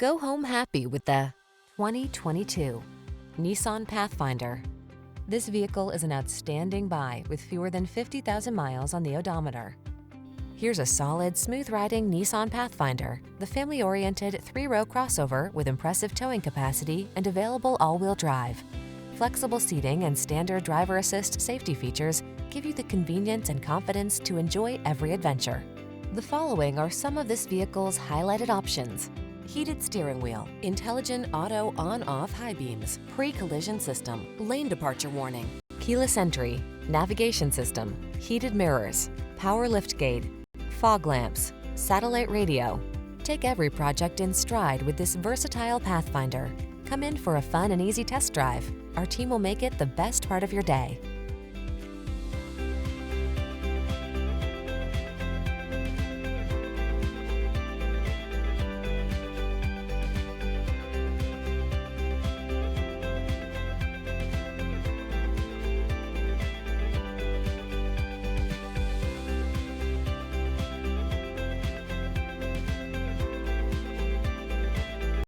Go home happy with the 2022 Nissan Pathfinder. This vehicle is an outstanding buy with fewer than 50,000 miles on the odometer. Here's a solid, smooth-riding Nissan Pathfinder, the family-oriented three-row crossover with impressive towing capacity and available all-wheel drive. Flexible seating and standard driver assist safety features give you the convenience and confidence to enjoy every adventure. The following are some of this vehicle's highlighted options: heated steering wheel, intelligent auto on-off high beams, pre-collision system, lane departure warning, keyless entry, navigation system, heated mirrors, power liftgate, fog lamps, satellite radio. Take every project in stride with this versatile Pathfinder. Come in for a fun and easy test drive. Our team will make it the best part of your day.